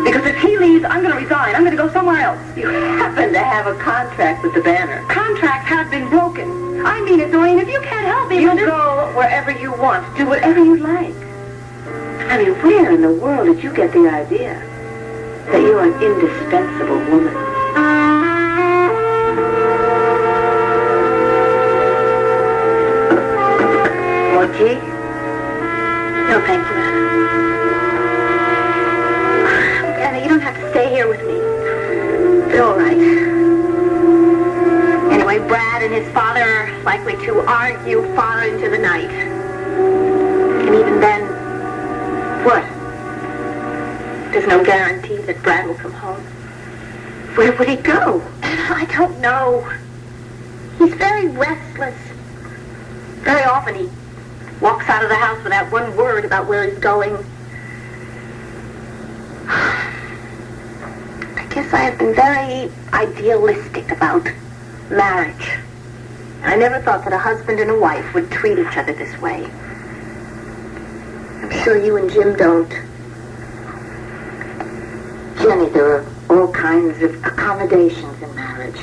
Because if he leaves, I'm going to resign. I'm going to go somewhere else. You happen to have a contract with the Banner. Contracts have been broken. I mean it, Dorian. If you can't help me, you go wherever you want. Do whatever you like. I mean, where in the world did you get the idea that you're an indispensable woman? More tea? No, thank you, Anna. Anna, you don't have to stay here with me. It's all right. Anyway, Brad and his father are likely to argue far into the night. And even then, what? There's no guarantee that Brad will come home. Where would he go? I don't know. He's very restless. Very often he walks out of the house without one word about where he's going. I guess I have been very idealistic about marriage. I never thought that a husband and a wife would treat each other this way. I'm sure you and Jim don't. Jenny, there are all kinds of accommodations in marriage.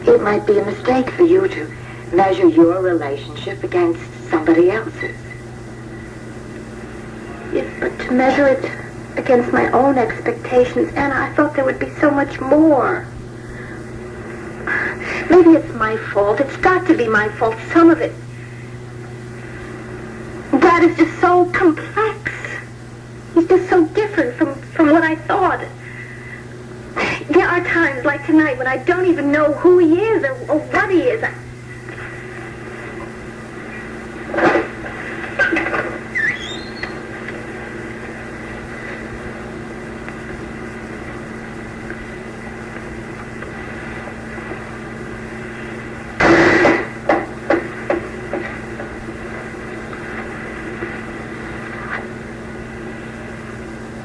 It might be a mistake for you to measure your relationship against somebody else's. Yes, but to measure it against my own expectations, Anna, I thought there would be so much more. Maybe it's my fault. It's got to be my fault. Some of it. Brad is just so complex. He's just so different from what I thought. There are times like tonight when I don't even know who he is or what he is.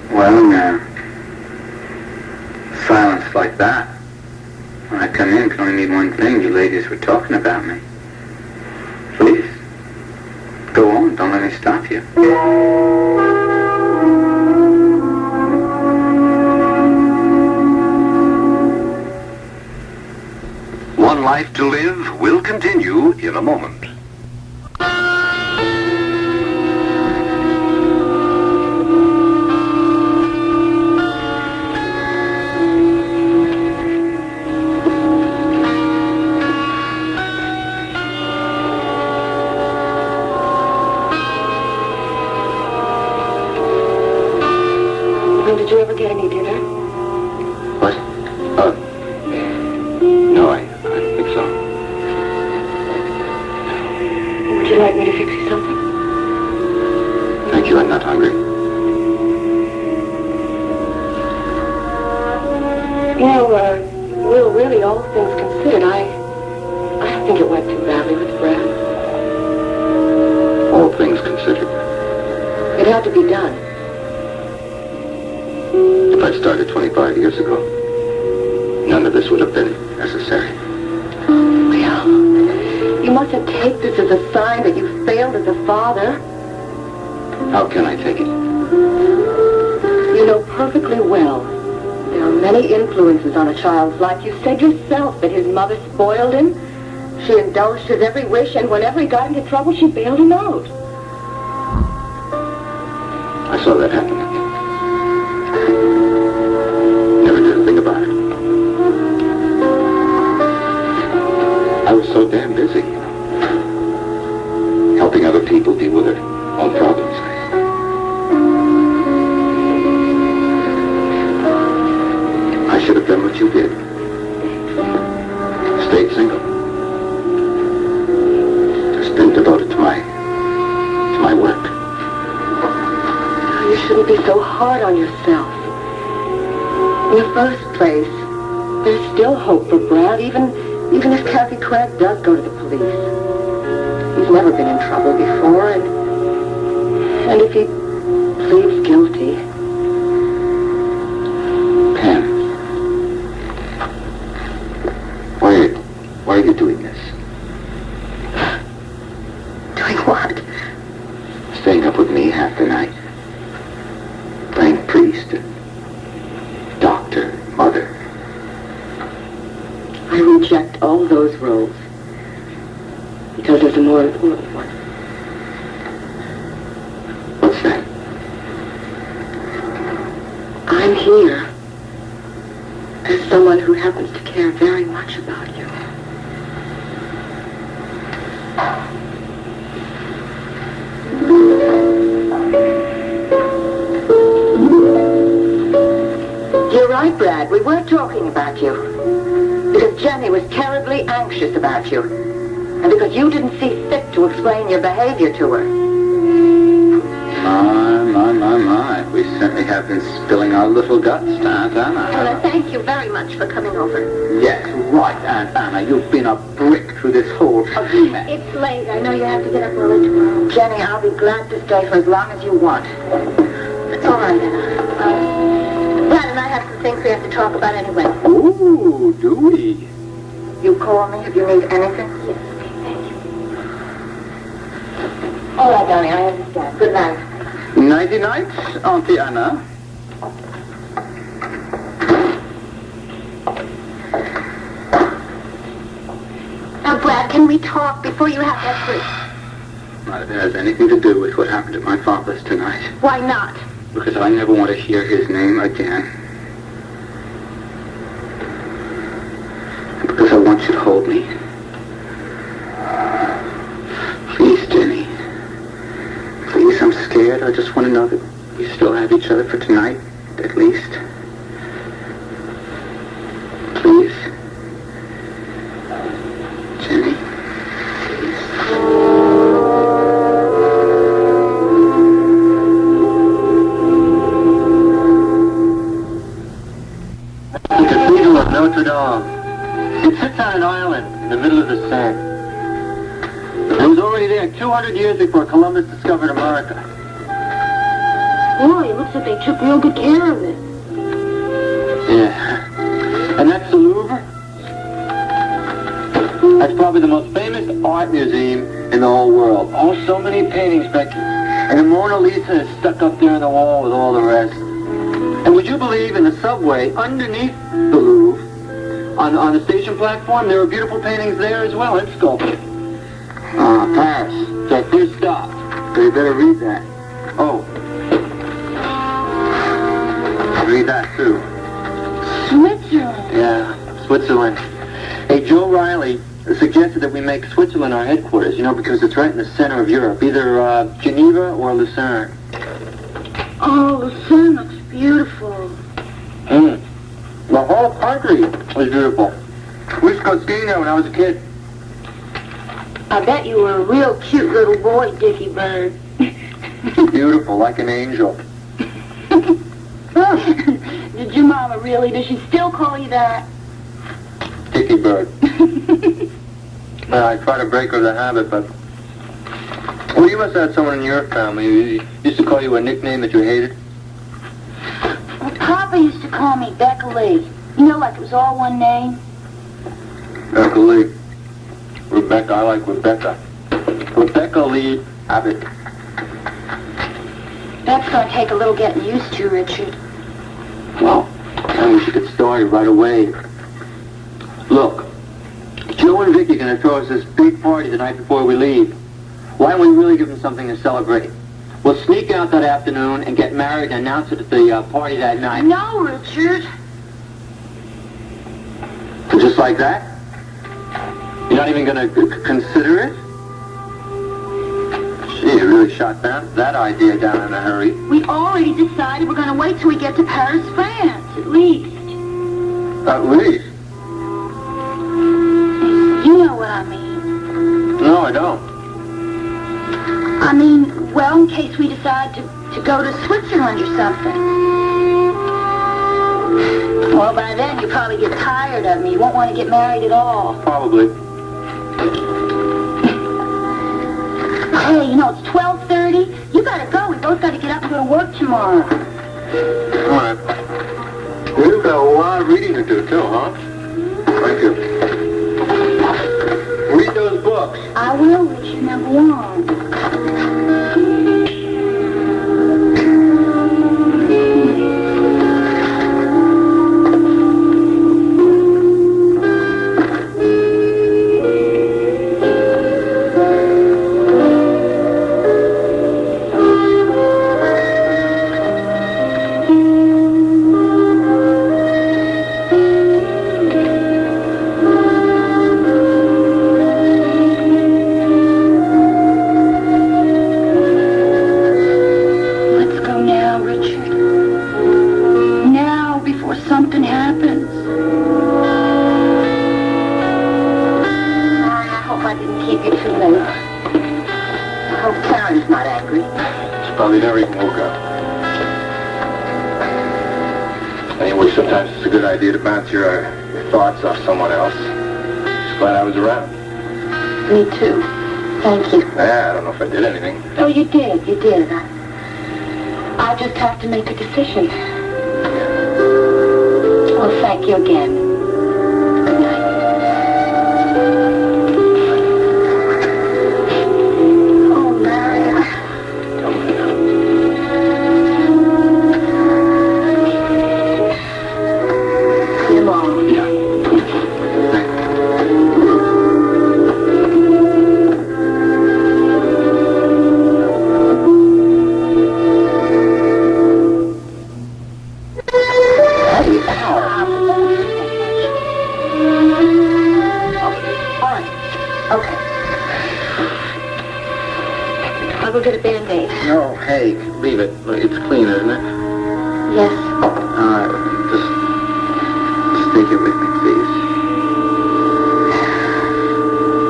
Well, now, silence like that. When I come in, can only mean one thing. You ladies were talking about me. stop you. One Life to Live will continue in a moment. Did you ever get any dinner? What? No, I don't think so. Would you like me to fix you something? Thank you, I'm not hungry. Well, really, all things considered, I don't think it went too badly with Brad. All things considered. It had to be done. If I'd started 25 years ago, none of this would have been necessary. Well, you mustn't take this as a sign that you failed as a father. How can I take it? You know perfectly well there are many influences on a child's life. You said yourself that his mother spoiled him. She indulged his every wish, and whenever he got into trouble, she bailed him out. I saw that happen. Never did a thing about it. I was so damn busy helping other people deal with their own problems. I should have done what you did. Stayed single. Just been devoted to my work. You shouldn't be so hard on yourself. In the first place, there's still hope for Brad, even if Kathy Craig does go to the police. He's never been in trouble before, and if he pleads guilty... Pam, why are you doing this? Doing what? Staying up with me half the night. Playing priest and doctor, mother. I reject all those roles because there's a more important one. What's that? I'm here as someone who happens to care very much about you. You're right, Brad. We were talking about you. Because Jenny was terribly anxious about you. And because you didn't see fit to explain your behavior to her. My. We certainly have been spilling our little guts, Aunt Anna. Well, thank you very much for coming over. Yes, right, Aunt Anna. You've been a brick through this whole ugly mess. It's late. I know you have to get up early tomorrow. Jenny, I'll be glad to stay for as long as you want. All right, Anna. Brad and I have some things we have to talk about anyway. Ooh, do we? You call me if you need anything? Yes, okay, thank you. All right, darling, I understand. Good night. Nighty-night, Auntie Anna. Now, Brad, can we talk before you have that fruit? Not if it has anything to do with what happened at my father's tonight. Why not? Because I never want to hear his name again. And because I want you to hold me. Please, Jenny. Please, I'm scared. I just want to know that we still have each other for tonight, at least. Please. Jenny. The Cathedral of Notre Dame. It sits on an island in the middle of the sand. It was already there 200 years before Columbus discovered America. Boy, it looks like they took real good care of it. Yeah. And that's the Louvre? That's probably the most famous art museum in the whole world. Oh, so many paintings, Becky. And the Mona Lisa is stuck up there on the wall with all the rest. And would you believe in the subway, underneath the Louvre, on the station platform, there are beautiful paintings there as well, and sculpted. Paris. It's our first stop. So you better read that. Oh. Read that, too. Switzerland. Yeah, Switzerland. Hey, Joe Reilly suggested that we make Switzerland our headquarters, because it's right in the center of Europe, either Geneva or Lucerne. Oh, Lucerne looks beautiful. The whole country was beautiful. We used to go skiing there when I was a kid. I bet you were a real cute little boy, Dickie Bird. Beautiful, like an angel. Did your mama really? Does she still call you that? Dickie Bird. I try to break her the habit, but... Well, you must have had someone in your family who used to call you a nickname that you hated. Well, Papa used to call me Becca Lee. Like it was all one name. Becca Lee. Rebecca, I like Rebecca. Rebecca Lee Abbott. That's going to take a little getting used to, Richard. Well, we should get started right away. Look, Joe and Vicky are going to throw us this big party the night before we leave. Why don't we really give them something to celebrate? We'll sneak out that afternoon and get married and announce it at the party that night. No, Richard. Just like that? You're not even going to consider it? Gee, you really shot that idea down in a hurry. We already decided we're going to wait till we get to Paris, France, at least. At least? You know what I mean. No, I don't. I mean, well, in case we decide to go to Switzerland or something. Well, by then you'll probably get tired of me. You won't want to get married at all. Probably. Hey, it's 12:30. You gotta go. We both gotta get up and go to work tomorrow. All right. We've got a lot of reading to do, too, huh? Thank you. Read those books. I will, Richard. Now go on. Probably never even woke up. Anyway, sometimes it's a good idea to bounce your thoughts off someone else. Just glad I was around. Me too. Thank you. Yeah, I don't know if I did anything. Oh, you did. You did. I just have to make a decision. Well, thank you again. Good night. No, hey, leave it. It's clean, isn't it? Yes. Just take it with me, please.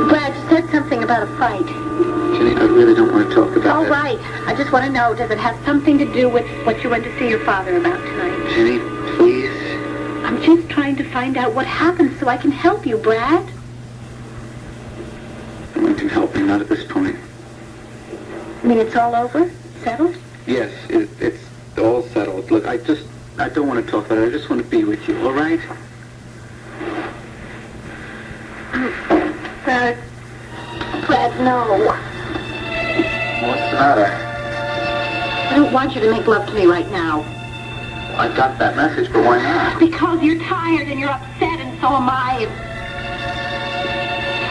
Brad, you said something about a fight. Jenny, I really don't want to talk about it. All right. I just want to know, does it have something to do with what you went to see your father about tonight? Jenny, please. I'm just trying to find out what happened so I can help you, Brad. No one can help me, not at this point. You mean it's all over? Settled? Yes, it's all settled. Look, I don't want to talk about it. I just want to be with you, all right? Brad, no. What's the matter? I don't want you to make love to me right now. I got that message, but why not? Because you're tired and you're upset, and so am I.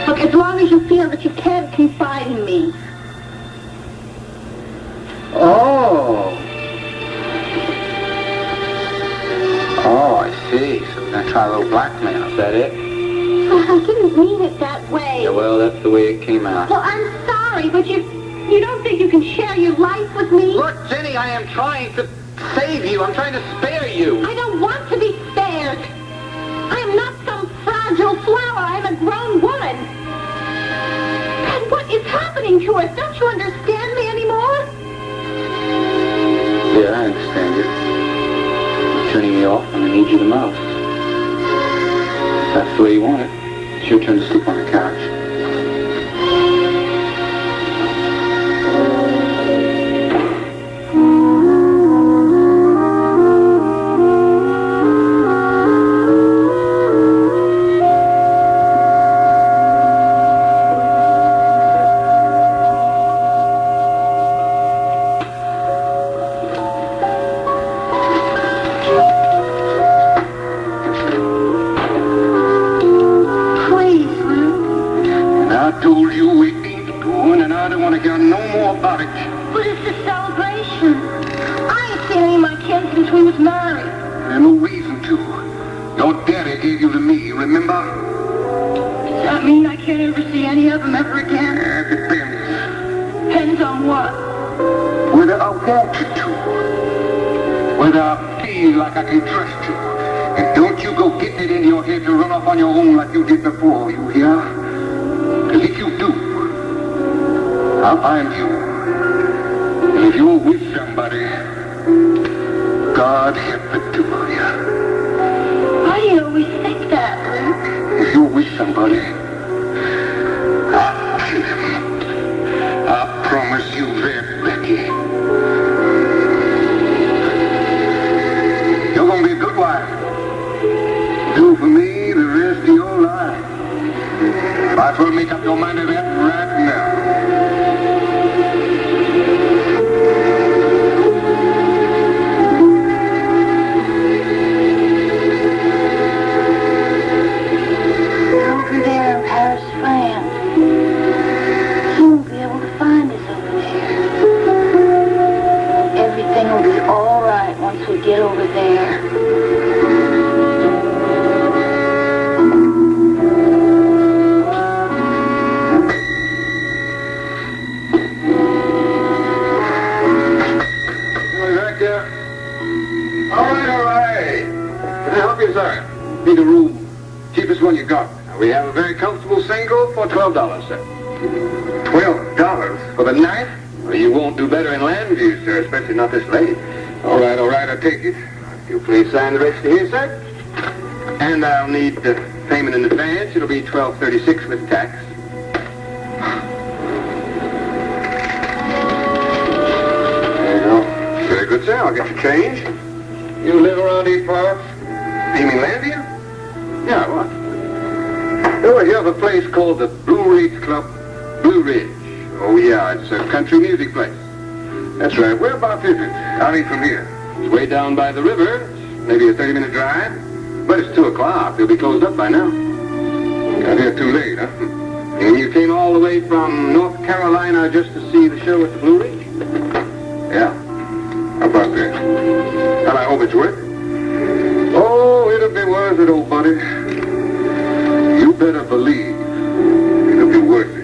Look, as long as you feel that you can't confide in me. Oh, I see. So we're going to try a little blackmail. Is that it? Oh, I didn't mean it that way. Yeah, well, that's the way it came out. Well, I'm sorry, but you don't think you can share your life with me? Look, Jenny, I am trying to save you. I'm trying to spare you. I don't want to be spared. I am not some fragile flower. I am a grown woman. And what is happening to us? Don't you understand me anymore? Yeah, I understand you. You're turning me off when I need you the most. If that's the way you want it. It's your turn to sleep on the couch. Not this late. All right, I'll take it. You please sign the register here, sir. And I'll need the payment in advance. It'll be $12.36 with tax. There you go. Very good, sir. I'll get your change. You live around these parts? You mean Landia? Yeah, what? Oh, here's a place called the Blue Ridge Club. Blue Ridge. Oh, yeah, it's a country music place. That's right. Whereabouts is it? Out from here. It's way down by the river. It's maybe a 30-minute drive. But it's 2 o'clock. They'll be closed up by now. Got here too late, huh? And you came all the way from North Carolina just to see the show at the Blue Ridge? Yeah. How about that? Well, I hope it's worth it. Oh, it'll be worth it, old buddy. You better believe it'll be worth it.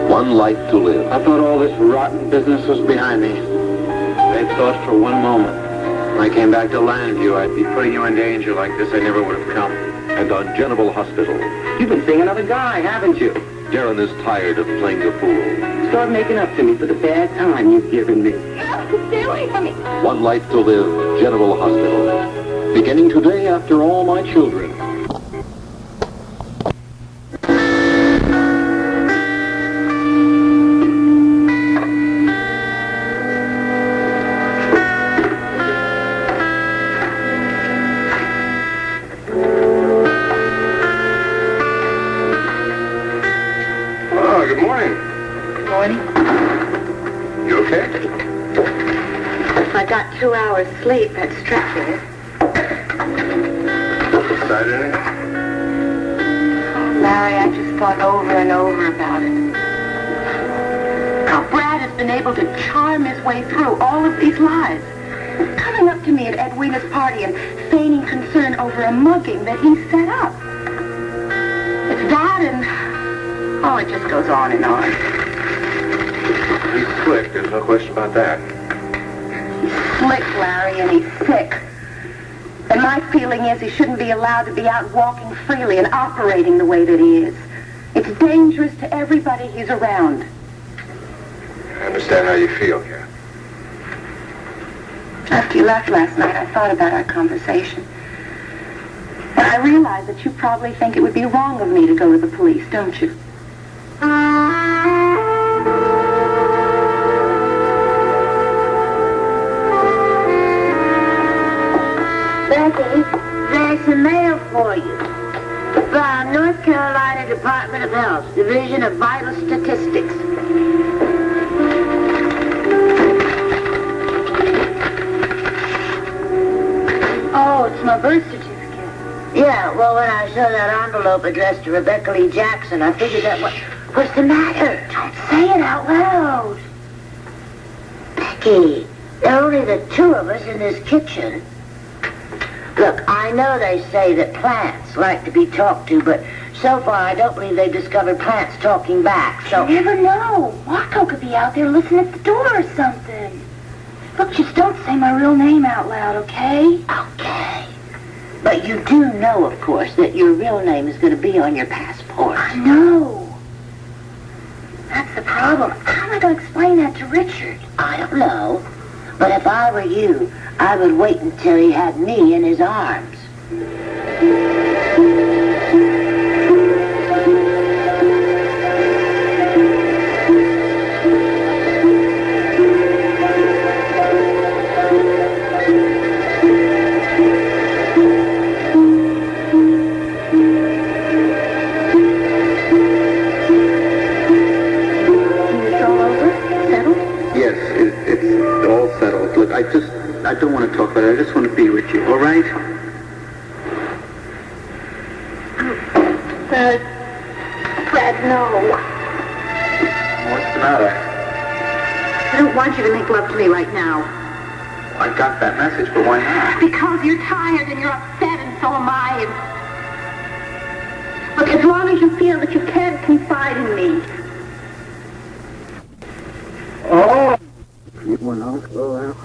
One life to live. I thought all this rotten business was behind me. I thought for one moment when I came back to Landview I'd be putting you in danger like this. I never would have come. And on General Hospital, You've been seeing another guy, haven't you? Darren is tired of playing the fool. Start making up to me for the bad time you've given me. Stay away from me. One life to live, General Hospital. Beginning today after All My Children. 2 hours sleep, that's stretching it. Decided anything? Larry, I just thought over and over about it. How Brad has been able to charm his way through all of these lies. Coming up to me at Edwina's party and feigning concern over a mugging that he set up. It's that and... oh, it just goes on and on. He's slick, there's no question about that. He's slick, Larry, and he's sick. And my feeling is he shouldn't be allowed to be out walking freely and operating the way that he is. It's dangerous to everybody he's around. I understand how you feel, Kath. After you left last night, I thought about our conversation. And I realized that you probably think it would be wrong of me to go to the police, don't you? Becky, there's some mail for you. From North Carolina Department of Health, Division of Vital Statistics. Oh, it's my birth certificate. Yeah, well, when I saw that envelope addressed to Rebecca Lee Jackson, I figured that what's the matter? Don't say it out loud. Becky, there are only the two of us in this kitchen. Look, I know they say that plants like to be talked to, but so far I don't believe they've discovered plants talking back, so... You never know. Marco could be out there listening at the door or something. Look, just don't say my real name out loud, okay? Okay. But you do know, of course, that your real name is going to be on your passport. I know. That's the problem. How am I going to explain that to Richard? I don't know. But if I were you, I would wait until he had me in his arms. I don't want to talk about it. I just want to be with you, all right? Brad, no. What's the matter? I don't want you to make love to me right now. I got that message, but why not? Because you're tired and you're upset and so am I. And... look, as long as you feel that you can't confide in me. Oh! You went out. Oh, well.